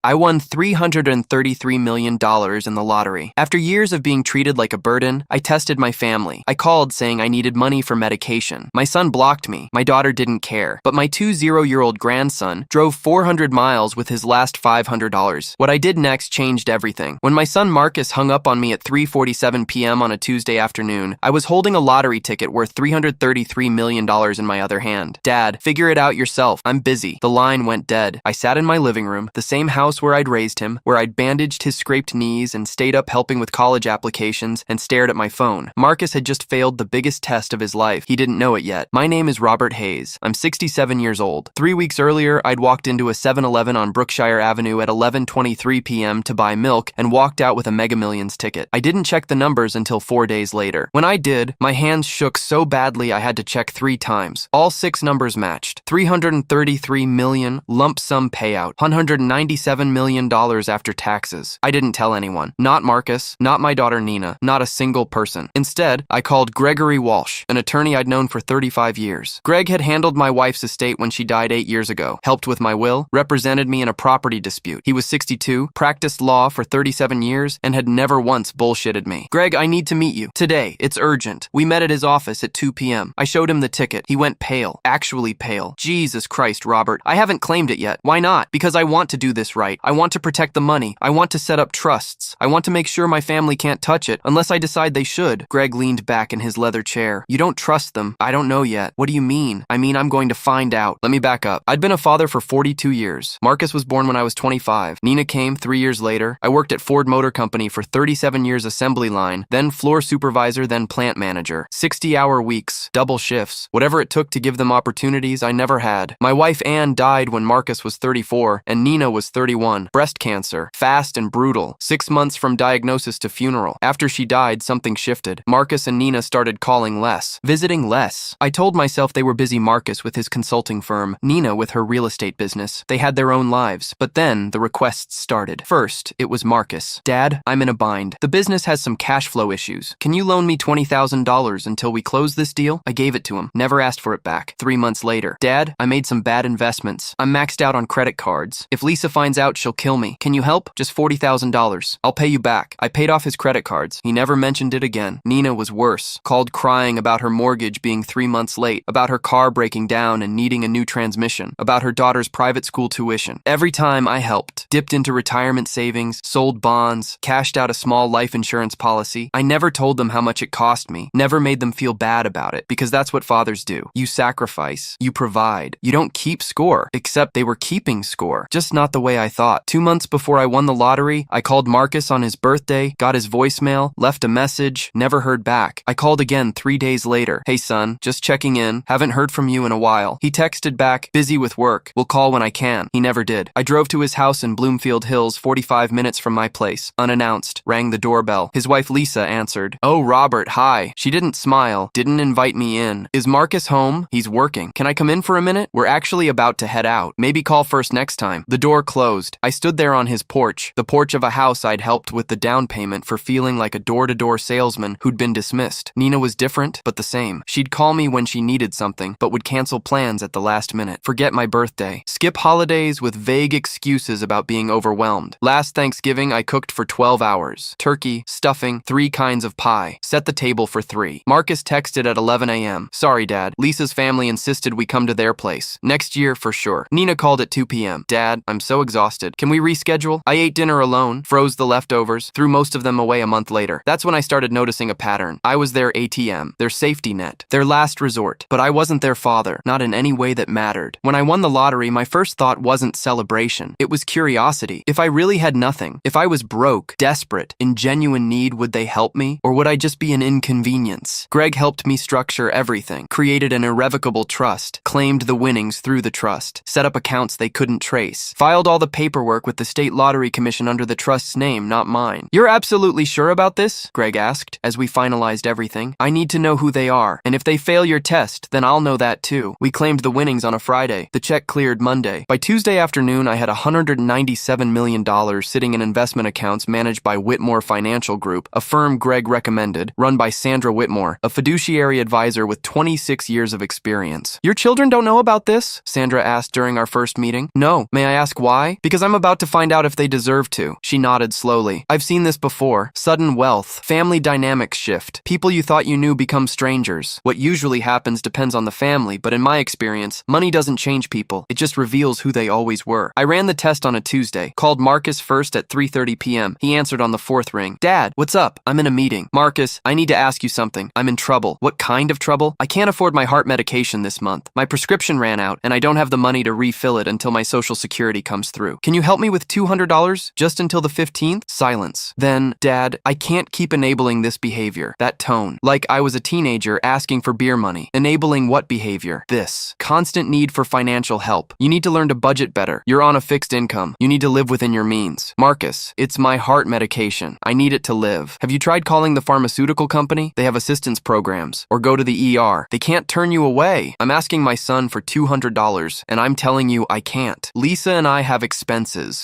I won $333 million in the lottery. After years of being treated like a burden, I tested my family. I called saying I needed money for medication. My son blocked me. My daughter didn't care. But my 20-year-old grandson drove 400 miles with his last $500. What I did next changed everything. When my son Marcus hung up on me at 3:47 p.m. on a Tuesday afternoon, I was holding a lottery ticket worth $333 million in my other hand. Dad, figure it out yourself. I'm busy. The line went dead. I sat in my living room, the same house where I'd raised him, where I'd bandaged his scraped knees and stayed up helping with college applications, and stared at my phone. Marcus had just failed the biggest test of his life. He didn't know it yet. My name is Robert Hayes. I'm 67 years old. 3 weeks earlier, I'd walked into a 7-Eleven on Brookshire Avenue at 11:23 p.m. to buy milk and walked out with a Mega Millions ticket. I didn't check the numbers until 4 days later. When I did, my hands shook so badly I had to check 3 times. All 6 numbers matched. $333 million, lump sum payout, $197 million after taxes. I didn't tell anyone. Not Marcus, not my daughter Nina, not a single person. Instead, I called Gregory Walsh, an attorney I'd known for 35 years. Greg had handled my wife's estate when she died 8 years ago, helped with my will, represented me in a property dispute. He was 62, practiced law for 37 years, and had never once bullshitted me. Greg, I need to meet you. Today. It's urgent. We met at his office at 2 p.m. I showed him the ticket. He went pale. Actually pale. Jesus Christ, Robert. I haven't claimed it yet. Why not? Because I want to do this right. I want to protect the money. I want to set up trusts. I want to make sure my family can't touch it unless I decide they should. Greg leaned back in his leather chair. You don't trust them. I don't know yet. What do you mean? I mean, I'm going to find out. Let me back up. I'd been a father for 42 years. Marcus was born when I was 25. Nina came 3 years later. I worked at Ford Motor Company for 37 years assembly line, then floor supervisor, then plant manager. 60-hour weeks, double shifts. Whatever it took to give them opportunities I never had. My wife Ann died when Marcus was 34 and Nina was 31. Breast cancer. Fast and brutal. 6 months from diagnosis to funeral. After she died, something shifted. Marcus and Nina started calling less. Visiting less. I told myself they were busy. Marcus with his consulting firm, Nina with her real estate business. They had their own lives. But then the requests started. First, it was Marcus. Dad, I'm in a bind. The business has some cash flow issues. Can you loan me $20,000 until we close this deal? I gave it to him. Never asked for it back. 3 months later. Dad, I made some bad investments. I'm maxed out on credit cards. If Lisa finds out, she'll kill me. Can you help? Just $40,000. I'll pay you back. I paid off his credit cards. He never mentioned it again. Nina was worse. Called crying about her mortgage being 3 months late, about her car breaking down and needing a new transmission, about her daughter's private school tuition. Every time I helped, dipped into retirement savings, sold bonds, cashed out a small life insurance policy. I never told them how much it cost me, never made them feel bad about it, because that's what fathers do. You sacrifice, you provide, you don't keep score, except they were keeping score, just not the way I thought. 2 months before I won the lottery, I called Marcus on his birthday, got his voicemail, left a message, never heard back. I called again 3 days later. Hey son, just checking in, haven't heard from you in a while. He texted back, busy with work, will call when I can. He never did. I drove to his house in Bloomfield Hills, 45 minutes from my place, unannounced, rang the doorbell. His wife Lisa answered. Oh, Robert, hi. She didn't smile, didn't invite me in. Is Marcus home? He's working. Can I come in for a minute? We're actually about to head out. Maybe call first next time. The door closed. I stood there on his porch, the porch of a house I'd helped with the down payment for feeling like a door-to-door salesman who'd been dismissed. Nina was different, but the same. She'd call me when she needed something, but would cancel plans at the last minute. Forget my birthday. Skip holidays with vague excuses about being overwhelmed. Last Thanksgiving, I cooked for 12 hours. Turkey, stuffing, 3 kinds of pie. Set the table for 3. Marcus texted at 11 a.m. Sorry, Dad. Lisa's family insisted we come to their place. Next year, for sure. Nina called at 2 p.m. Dad, I'm so exhausted. Can we reschedule? I ate dinner alone, froze the leftovers, threw most of them away a month later. That's when I started noticing a pattern. I was their ATM, their safety net, their last resort. But I wasn't their father, not in any way that mattered. When I won the lottery, my first thought wasn't celebration. It was curiosity. If I really had nothing, if I was broke, desperate, in genuine need, would they help me? Or would I just be an inconvenience? Greg helped me structure everything, created an irrevocable trust, claimed the winnings through the trust, set up accounts they couldn't trace, filed all the paperwork with the State Lottery Commission under the trust's name, not mine. You're absolutely sure about this? Greg asked, as we finalized everything. I need to know who they are, and if they fail your test, then I'll know that too. We claimed the winnings on a Friday. The check cleared Monday. By Tuesday afternoon, I had $197 million sitting in investment accounts managed by Whitmore Financial Group, a firm Greg recommended, run by Sandra Whitmore, a fiduciary advisor with 26 years of experience. Your children don't know about this? Sandra asked during our first meeting. No. May I ask why? Because Because I'm about to find out if they deserve to. She nodded slowly. I've seen this before. Sudden wealth. Family dynamics shift. People you thought you knew become strangers. What usually happens depends on the family, but in my experience, money doesn't change people. It just reveals who they always were. I ran the test on a Tuesday. Called Marcus first at 3:30 p.m. He answered on the fourth ring. Dad, what's up? I'm in a meeting. Marcus, I need to ask you something. I'm in trouble. What kind of trouble? I can't afford my heart medication this month. My prescription ran out, and I don't have the money to refill it until my Social Security comes through. Can you help me with $200 just until the 15th? Silence. Then, Dad, I can't keep enabling this behavior. That tone. Like I was a teenager asking for beer money. Enabling what behavior? This. Constant need for financial help. You need to learn to budget better. You're on a fixed income. You need to live within your means. Marcus, it's my heart medication. I need it to live. Have you tried calling the pharmaceutical company? They have assistance programs. Or go to the ER. They can't turn you away. I'm asking my son for $200, and I'm telling you I can't. Lisa and I have expenses.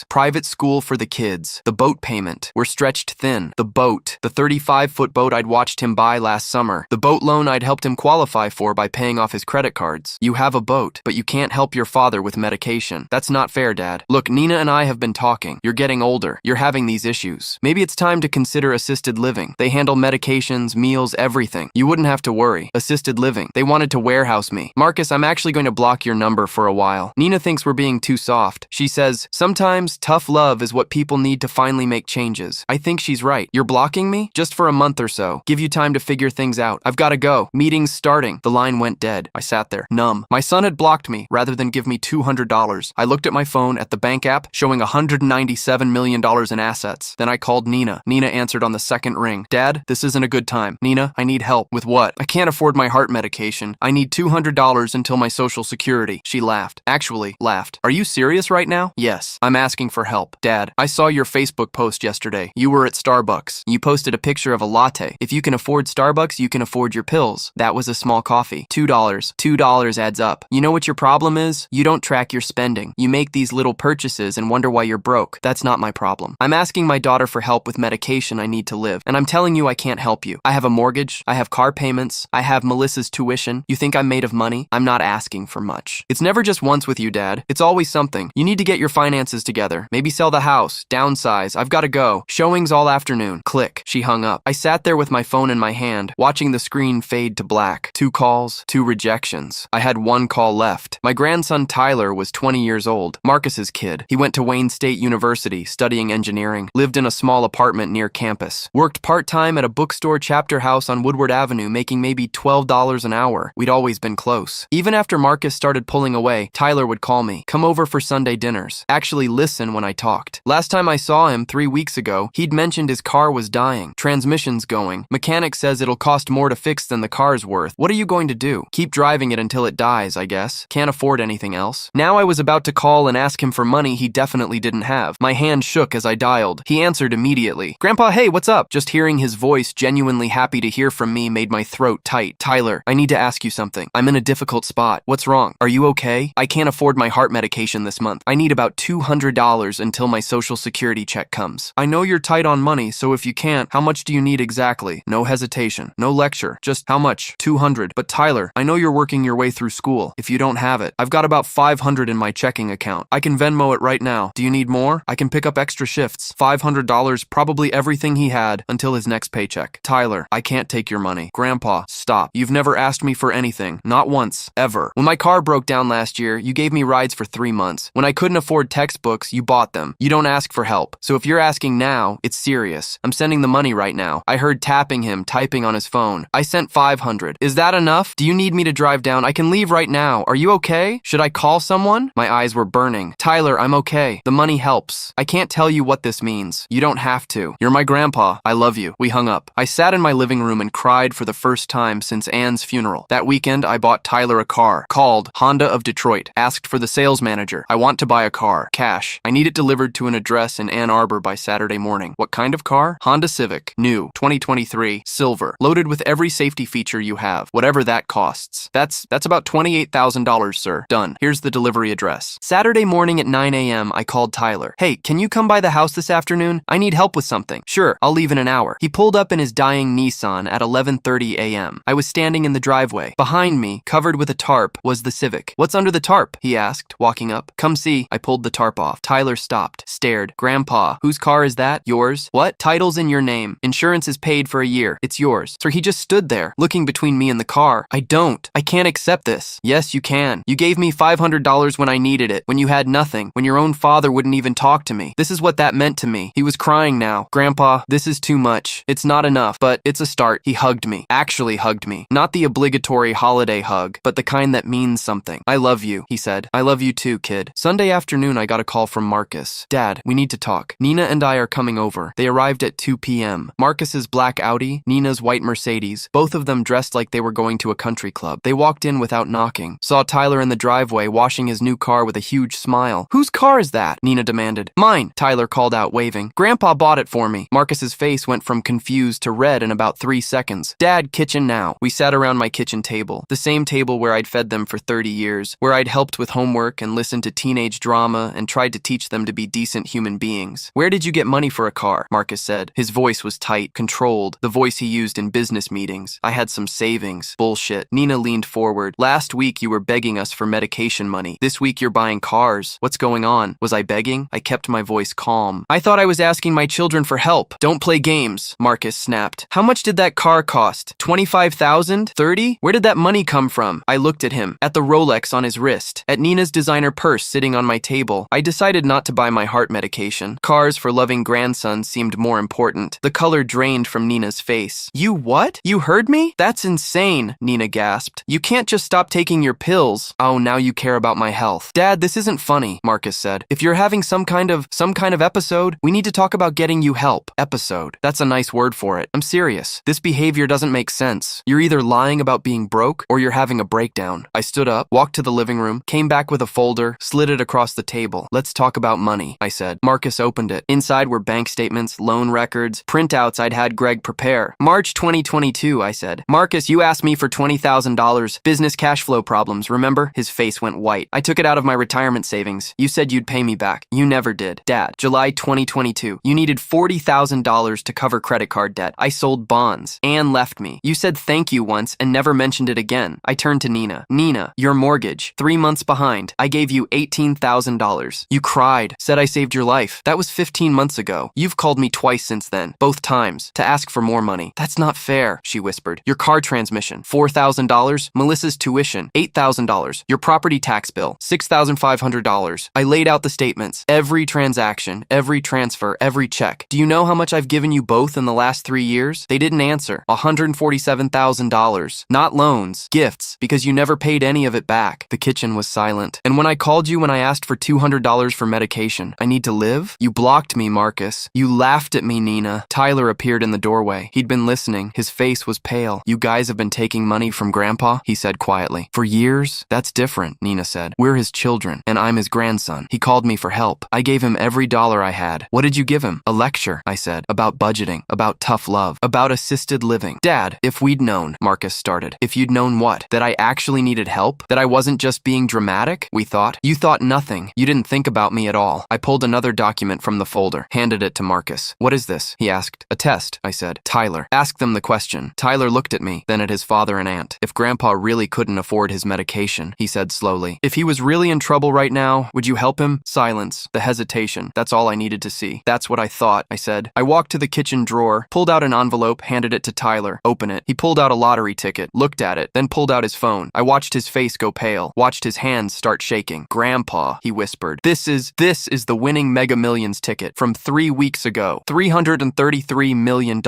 Private school for the kids. The boat payment. We're stretched thin. The boat. The 35-foot boat I'd watched him buy last summer. The boat loan I'd helped him qualify for by paying off his credit cards. You have a boat, but you can't help your father with medication. That's not fair, Dad. Look, Nina and I have been talking. You're getting older. You're having these issues. Maybe it's time to consider assisted living. They handle medications, meals, everything. You wouldn't have to worry. Assisted living. They wanted to warehouse me. Marcus, I'm actually going to block your number for a while. Nina thinks we're being too soft. She says, sometimes tough love is what people need to finally make changes. I think she's right. You're blocking me? Just for a month or so. Give you time to figure things out. I've got to go. Meeting's starting. The line went dead. I sat there, numb. My son had blocked me rather than give me $200. I looked at my phone at the bank app showing $197 million in assets. Then I called Nina. Nina answered on the second ring. Dad, this isn't a good time. Nina, I need help. With what? I can't afford my heart medication. I need $200 until my Social Security. She laughed. Actually, laughed. Are you serious right now? Yes. I'm asking for help. Dad, I saw your Facebook post yesterday. You were at Starbucks. You posted a picture of a latte. If you can afford Starbucks, you can afford your pills. That was a small coffee. $2. $2 adds up. You know what your problem is? You don't track your spending. You make these little purchases and wonder why you're broke. That's not my problem. I'm asking my daughter for help with medication I need to live, and I'm telling you I can't help you. I have a mortgage. I have car payments. I have Melissa's tuition. You think I'm made of money? I'm not asking for much. It's never just once with you, Dad. It's always something. You need to get your finances together. Maybe sell the house. Downsize. I've got to go. Showings all afternoon. Click. She hung up. I sat there with my phone in my hand, watching the screen fade to black. 2 calls, 2 rejections. I had 1 call left. My grandson Tyler was 20 years old. Marcus's kid. He went to Wayne State University, studying engineering. Lived in a small apartment near campus. Worked part-time at a bookstore chapter house on Woodward Avenue, making maybe $12 an hour. We'd always been close. Even after Marcus started pulling away, Tyler would call me. Come over for Sunday dinners. Actually listen when I talked. Last time I saw him 3 weeks ago, he'd mentioned his car was dying. Transmission's going. Mechanic says it'll cost more to fix than the car's worth. What are you going to do? Keep driving it until it dies, I guess. Can't afford anything else. Now I was about to call and ask him for money he definitely didn't have. My hand shook as I dialed. He answered immediately. Grandpa, hey, what's up? Just hearing his voice, genuinely happy to hear from me, made my throat tight. Tyler, I need to ask you something. I'm in a difficult spot. What's wrong? Are you okay? I can't afford my heart medication this month. I need about $200 until my Social Security check comes. I know you're tight on money, so if you can't, how much do you need exactly? No hesitation. No lecture. Just how much? $200. But Tyler, I know you're working your way through school. If you don't have it, I've got about $500 in my checking account. I can Venmo it right now. Do you need more? I can pick up extra shifts. $500, probably everything he had until his next paycheck. Tyler, I can't take your money. Grandpa, stop. You've never asked me for anything. Not once. Ever. When my car broke down last year, you gave me rides for 3 months. When I couldn't afford textbooks, you bought them. You don't ask for help. So if you're asking now, it's serious. I'm sending the money right now. I heard tapping him, typing on his phone. I sent $500. Is that enough? Do you need me to drive down? I can leave right now. Are you okay? Should I call someone? My eyes were burning. Tyler, I'm okay. The money helps. I can't tell you what this means. You don't have to. You're my grandpa. I love you. We hung up. I sat in my living room and cried for the first time since Anne's funeral. That weekend, I bought Tyler a car. Called Honda of Detroit. Asked for the sales manager. I want to buy a car. Cash. I need it delivered to an address in Ann Arbor by Saturday morning. What kind of car? Honda Civic. New. 2023. Silver. Loaded with every safety feature you have. Whatever that costs. That's about $28,000, sir. Done. Here's the delivery address. Saturday morning at 9 a.m., I called Tyler. Hey, can you come by the house this afternoon? I need help with something. Sure, I'll leave in an hour. He pulled up in his dying Nissan at 11:30 a.m. I was standing in the driveway. Behind me, covered with a tarp, was the Civic. What's under the tarp? He asked, walking up. Come see. I pulled the tarp off. Tyler stopped, stared. Grandpa, whose car is that? Yours? What? Title's in your name. Insurance is paid for a year. It's yours. So he just stood there, looking between me and the car. I can't accept this. Yes, you can. You gave me $500 when I needed it, when you had nothing, when your own father wouldn't even talk to me. This is what that meant to me. He was crying now. Grandpa, this is too much. It's not enough, but it's a start. He hugged me. Actually hugged me. Not the obligatory holiday hug, but the kind that means something. I love you, he said. I love you too, kid. Sunday afternoon, I got a call from Marcus. Dad, we need to talk. Nina and I are coming over. They arrived at 2 p.m. Marcus's black Audi, Nina's white Mercedes, both of them dressed like they were going to a country club. They walked in without knocking. Saw Tyler in the driveway washing his new car with a huge smile. Whose car is that? Nina demanded. Mine, Tyler called out, waving. Grandpa bought it for me. Marcus's face went from confused to red in about 3 seconds. Dad, kitchen now. We sat around my kitchen table, the same table where I'd fed them for 30 years, where I'd helped with homework and listened to teenage drama and tried to teach them to be decent human beings. Where did you get money for a car? Marcus said. His voice was tight, controlled, the voice he used in business meetings. I had some savings. Bullshit. Nina leaned forward. Last week you were begging us for medication money. This week you're buying cars. What's going on? Was I begging? I kept my voice calm. I thought I was asking my children for help. Don't play games, Marcus snapped. How much did that car cost? 25,000? 30? Where did that money come from? I looked at him, at the Rolex on his wrist, at Nina's designer purse sitting on my table. I decided not to buy my heart medication. Cars for loving grandsons seemed more important. The color drained from Nina's face. You what? You heard me? That's insane, Nina gasped. You can't just stop taking your pills. Oh, now you care about my health. Dad, this isn't funny, Marcus said. If you're having some kind of episode, we need to talk about getting you help. Episode. That's a nice word for it. I'm serious. This behavior doesn't make sense. You're either lying about being broke or you're having a breakdown. I stood up, walked to the living room, came back with a folder, slid it across the table. Let's talk about money, I said. Marcus opened it. Inside were bank statements, loan records, printouts I'd had Greg prepare. March 2022, I said. Marcus, you asked me for $20,000. Business cash flow problems, remember? His face went white. I took it out of my retirement savings. You said you'd pay me back. You never did. Dad, July 2022. You needed $40,000 to cover credit card debt. I sold bonds. Anne left me. You said thank you once and never mentioned it again. I turned to Nina. Nina, your mortgage. 3 months behind. I gave you $18,000. You cried. Said I saved your life. That was 15 months ago. You've called me twice since then. Both times. To ask for more money. That's not fair, she whispered. Your car transmission. $4,000. Melissa's tuition. $8,000. Your property tax bill. $6,500. I laid out the statements. Every transaction. Every transfer. Every check. Do you know how much I've given you both in the last 3 years? They didn't answer. $147,000. Not loans. Gifts. Because you never paid any of it back. The kitchen was silent. And when I called you when I asked for $200 for medication, I need to live? You blocked me, Marcus. You laughed at me, Nina. Tyler appeared in the doorway. He'd been listening. His face was pale. You guys have been taking money from Grandpa? He said quietly. For years? That's different, Nina said. We're his children, and I'm his grandson. He called me for help. I gave him every dollar I had. What did you give him? A lecture, I said, about budgeting, about tough love, about assisted living. Dad, if we'd known, Marcus started. If you'd known what? That I actually needed help? That I wasn't just being dramatic? We thought. You thought nothing. You didn't think about me at all. I pulled another document from the folder, handed it to Marcus. What is this? He asked. A test, I said. Tyler, ask them the question. Tyler looked at me, then at his father and aunt. If Grandpa really couldn't afford his medication, he said slowly. If he was really in trouble right now, would you help him? Silence. The hesitation. That's all I needed to see. That's what I thought, I said. I walked to the kitchen drawer, pulled out an envelope, handed it to Tyler. Open it. He pulled out a lottery ticket, looked at it, then pulled out his phone. I watched his face go pale, watched his hands start shaking. Grandpa, he whispered. This is the winning Mega Millions ticket from 3 weeks ago. $333 million.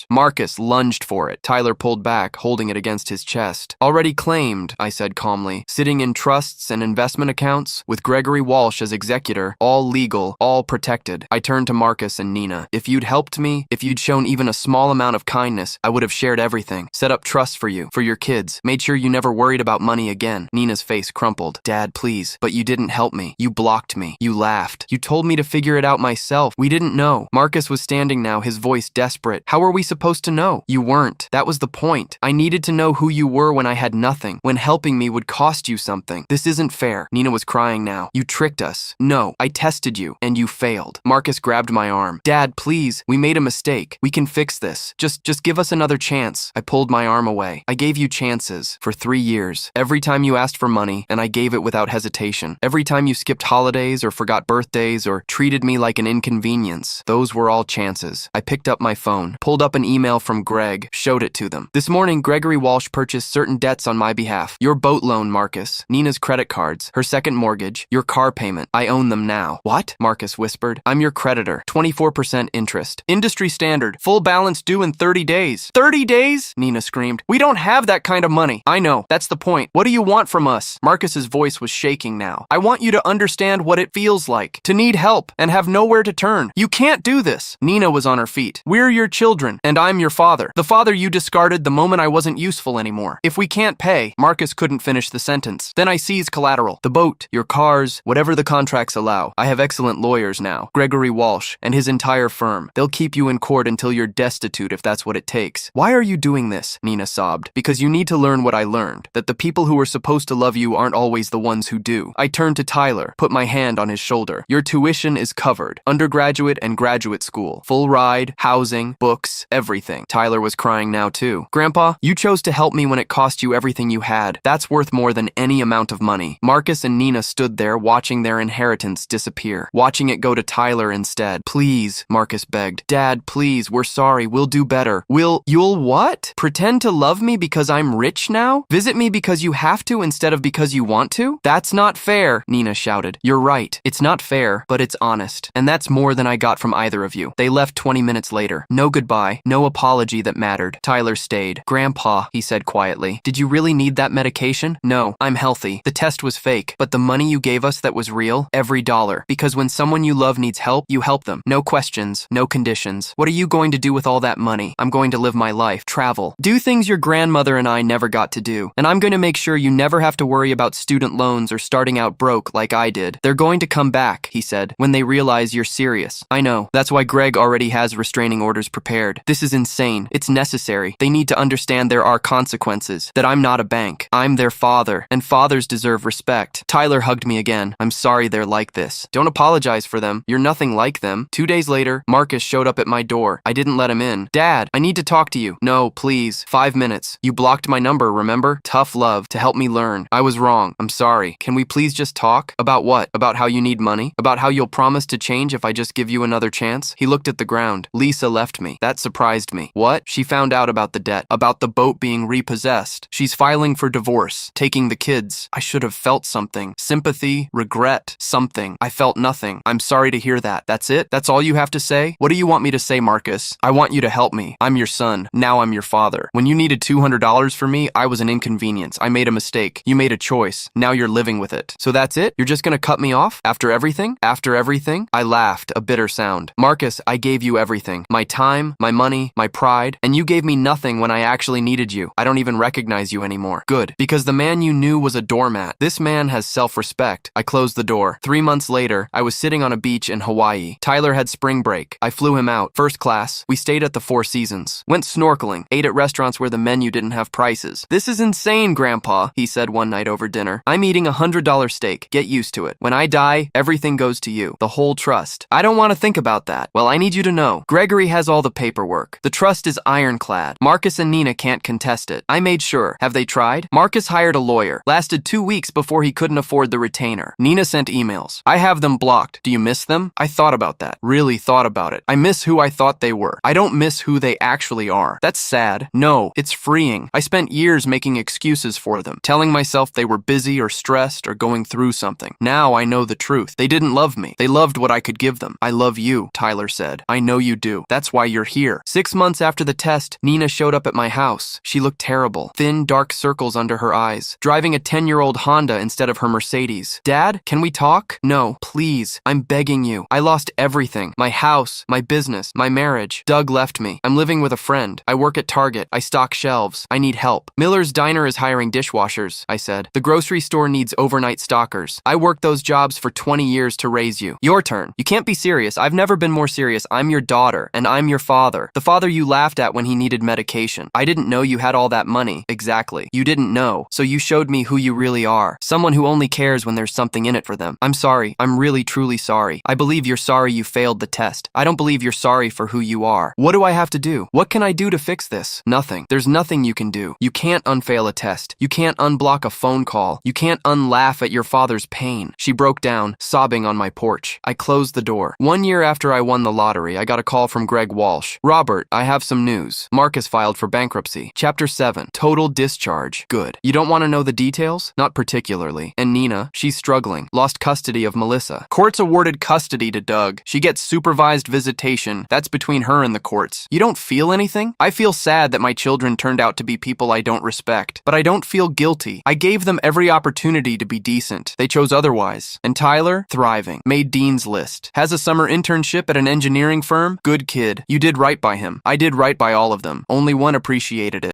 Marcus lunged for it. Tyler pulled back, holding it against his chest. Already claimed, I said calmly. Sitting in trusts and investment accounts, with Gregory Walsh as executor, all legal, all protected. I turned to Marcus and Nina. If you'd helped me, if you'd shown even a small amount of kindness, I would have shared everything. Set up trusts for you, for your kids. Made sure you never worried about money again. Nina's face crumpled. Dad, please. But you didn't help me. You blocked me. You laughed. You told me to figure it out myself. We didn't know. Marcus was standing now, his voice desperate. How were we supposed to know? You weren't. That was the point. I needed to know who you were when I had nothing, when helping me would cost you something. This isn't fair. Nina was crying now. You tricked us. No, I tested you, and you failed. Marcus grabbed my arm. Dad, please. We made a mistake. We can fix this. Just give us another chance. I pulled my arm away. I gave you chances for 3 years. Every time you asked for money, and I gave it without hesitation. Every time you skipped holidays holidays or forgot birthdays or treated me like an inconvenience. Those were all chances. I picked up my phone, pulled up an email from Greg, showed it to them. This morning, Gregory Walsh purchased certain debts on my behalf. Your boat loan, Marcus, Nina's credit cards, her second mortgage, your car payment. I own them now. What? Marcus whispered. I'm your creditor. 24% interest. Industry standard. Full balance due in 30 days. 30 days? Nina screamed. We don't have that kind of money. I know. That's the point. What do you want from us? Marcus's voice was shaking now. I want you to understand what it feels like to need help and have nowhere to turn. You can't do this. Nina was on her feet. We're your children, and I'm your father. The father you discarded the moment I wasn't useful anymore. If we can't pay, Marcus couldn't finish the sentence. Then I seize collateral. The boat, your cars, whatever the contracts allow. I have excellent lawyers now. Gregory Walsh and his entire firm. They'll keep you in court until you're destitute if that's what it takes. Why are you doing this? Nina sobbed. Because you need to learn what I learned. That the people who are supposed to love you aren't always the ones who do. I turned to Tyler, put my hand on his shoulder. Your tuition is covered. Undergraduate and graduate school. Full ride, housing, books, everything. Tyler was crying now too. Grandpa, you chose to help me when it cost you everything you had. That's worth more than any amount of money. Marcus and Nina stood there watching their inheritance disappear. Watching it go to Tyler instead. Please, Marcus begged. Dad, please, we're sorry. We'll do better. You'll what? Pretend to love me because I'm rich now? Visit me because you have to instead of because you want to? That's not fair, Nina shouted. You're right. It's not fair, but it's honest. And that's more than I got from either of you. They left 20 minutes later. No goodbye, no apology that mattered. Tyler stayed. Grandpa, he said quietly, did you really need that medication? No, I'm healthy. The test was fake, but the money you gave us that was real, every dollar. Because when someone you love needs help, you help them. No questions, no conditions. What are you going to do with all that money? I'm going to live my life, travel, do things your grandmother and I never got to do. And I'm going to make sure you never have to worry about student loans or starting out broke like I did. They're going to come back, he said, when they realize you're serious. I know. That's why Greg already has restraining orders prepared. This is insane. It's necessary. They need to understand there are consequences, that I'm not a bank. I'm their father, and fathers deserve respect. Tyler hugged me again. I'm sorry they're like this. Don't apologize for them. You're nothing like them. 2 days later, Marcus showed up at my door. I didn't let him in. Dad, I need to talk to you. No, please. 5 minutes. You blocked my number, remember? Tough love to help me learn. I was wrong. I'm sorry. Can we please just talk? About what? About how you need money? About how you'll promise to change if I just give you another chance? He looked at the ground. Lisa left me. That surprised me. What? She found out about the debt, about the boat being repossessed. She's filing for divorce, taking the kids. I should have felt something. Sympathy, regret, something. I felt nothing. I'm sorry to hear that. That's it? That's all you have to say? What do you want me to say, Marcus? I want you to help me. I'm your son. Now I'm your father. When you needed $200 from me, I was an inconvenience. I made a mistake. You made a choice. Now you're living with it. So that's it? You're just gonna cut me off? After everything? After everything? I laughed, a bitter sound. Marcus, I gave you everything. My time, my money, my pride, and you gave me nothing when I actually needed you. I don't even recognize you anymore. Good. Because the man you knew was a doormat. This man has self-respect. I closed the door. 3 months later, I was sitting on a beach in Hawaii. Tyler had spring break. I flew him out. First class. We stayed at the Four Seasons. Went snorkeling. Ate at restaurants where the menu didn't have prices. This is insane, Grandpa, he said one night over dinner. I'm eating $100 steak. Get used to it. When I die, everything goes to you. The whole trust. I don't want to think about that. Well, I need you to know. Gregory has all the paperwork. The trust is ironclad. Marcus and Nina can't contest it. I made sure. Have they tried? Marcus hired a lawyer. Lasted 2 weeks before he couldn't afford the retainer. Nina sent emails. I have them blocked. Do you miss them? I thought about that. Really thought about it. I miss who I thought they were. I don't miss who they actually are. That's sad. No, it's freeing. I spent years making excuses for them, telling myself they were busy or stressed or going through something. Now I know the truth. They didn't love me. They loved what I could give them. I love you, Tyler said. I know you do. That's why you're here. 6 months after the test, Nina showed up at my house. She looked terrible. Thin, dark circles under her eyes. Driving a 10-year-old Honda instead of her Mercedes. Dad, can we talk? No, please. I'm begging you. I lost everything. My house, my business, my marriage. Doug left me. I'm living with a friend. I work at Target. I stock shelves. I need help. Miller's Diner is hiring dishwashers, I said. The grocery store needs overnight stockers. I worked those jobs for 20 years to raise you. Your turn. You can't be serious. I've never been more serious. I'm your daughter, and I'm your father. The father you laughed at when he needed medication. I didn't know you had all that money. Exactly. You didn't know. So you showed me who you really are. Someone who only cares when there's something in it for them. I'm sorry. I'm really truly sorry. I believe you're sorry you failed the test. I don't believe you're sorry for who you are. What do I have to do? What can I do to fix this? Nothing. There's nothing you can do. You can't unfail a test. You can't unblock a phone call. You can't unlaugh at your father's pain. She broke down, sobbing on my porch. I closed the door. 1 year after I won the lottery, I got a call from Greg Walsh. Robert, I have some news. Mark has filed for bankruptcy. Chapter 7. Total discharge. Good. You don't want to know the details? Not particularly. And Nina, she's struggling. Lost custody of Melissa. Courts awarded custody to Doug. She gets supervised visitation. That's between her and the courts. You don't feel anything? I feel sad that my children turned out to be people I don't respect. But I don't feel guilty. I gave them every opportunity to be decent. They chose otherwise. And Tyler? Thriving. Made Dean's List. Has a summer internship at an engineering firm? Good kid. You did right by him. I did right by all of them. Only one appreciated it.